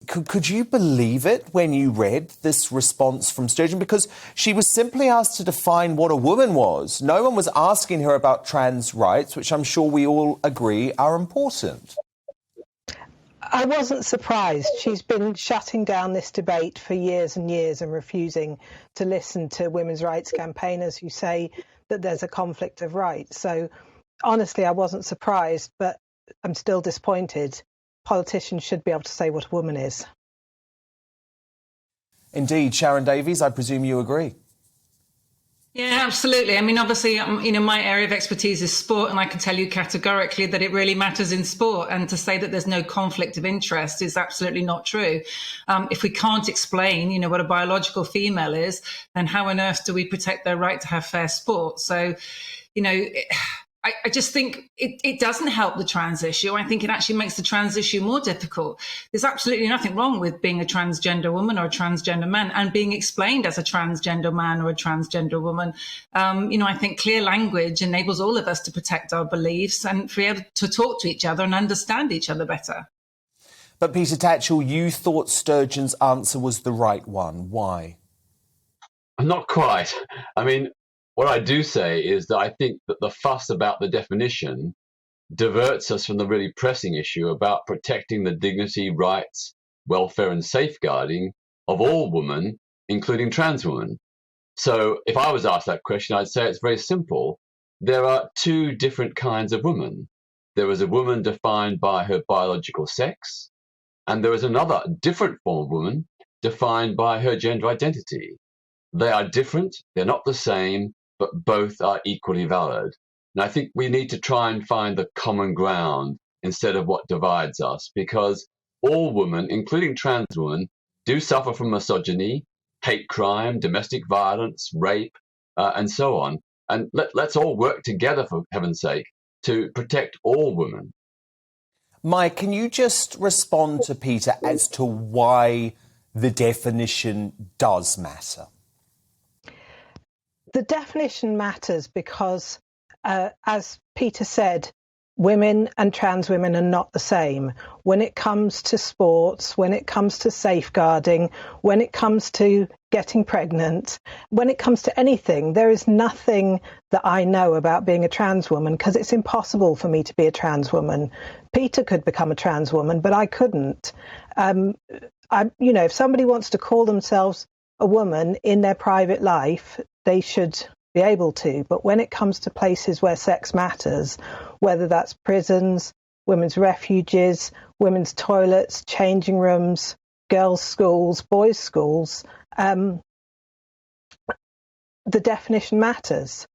could you believe it when you read this response from Sturgeon? Because she was simply asked to define what a woman was. No one was asking her about trans rights, which I'm sure we all agree are important. I wasn't surprised. She's been shutting down this debate for years and years and refusing to listen to women's rights campaigners who say that there's a conflict of rights. So honestly, I wasn't surprised, but I'm still disappointed. Politicians should be able to say what a woman is. Indeed. Sharon Davies, I presume you agree. Yeah, absolutely. I mean, obviously, my area of expertise is sport, and I can tell you categorically that it really matters in sport. And to say that there's no conflict of interest is absolutely not true. If we can't explain, what a biological female is, then how on earth do we protect their right to have fair sport? So, I just think it doesn't help the trans issue. I think it actually makes the trans issue more difficult. There's absolutely nothing wrong with being a transgender woman or a transgender man and being explained as a transgender man or a transgender woman. I think clear language enables all of us to protect our beliefs and be able to talk to each other and understand each other better. But Peter Tatchell, you thought Sturgeon's answer was the right one. Why? Not quite. I mean, what I do say is that I think that the fuss about the definition diverts us from the really pressing issue about protecting the dignity, rights, welfare and safeguarding of all women, including trans women. So if I was asked that question, I'd say it's very simple. There are two different kinds of women. There is a woman defined by her biological sex, and there is another different form of woman defined by her gender identity. They are different, they're not the same, but both are equally valid. And I think we need to try and find the common ground instead of what divides us, because all women, including trans women, do suffer from misogyny, hate crime, domestic violence, rape, and so on. And let's all work together, for heaven's sake, to protect all women. Mike, can you just respond to Peter as to why the definition does matter? The definition matters because, as Peter said, women and trans women are not the same. When it comes to sports, when it comes to safeguarding, when it comes to getting pregnant, when it comes to anything, there is nothing that I know about being a trans woman because it's impossible for me to be a trans woman. Peter could become a trans woman, but I couldn't. If somebody wants to call themselves a woman in their private life, they should be able to. But when it comes to places where sex matters, whether that's prisons, women's refuges, women's toilets, changing rooms, girls' schools, boys' schools, the definition matters.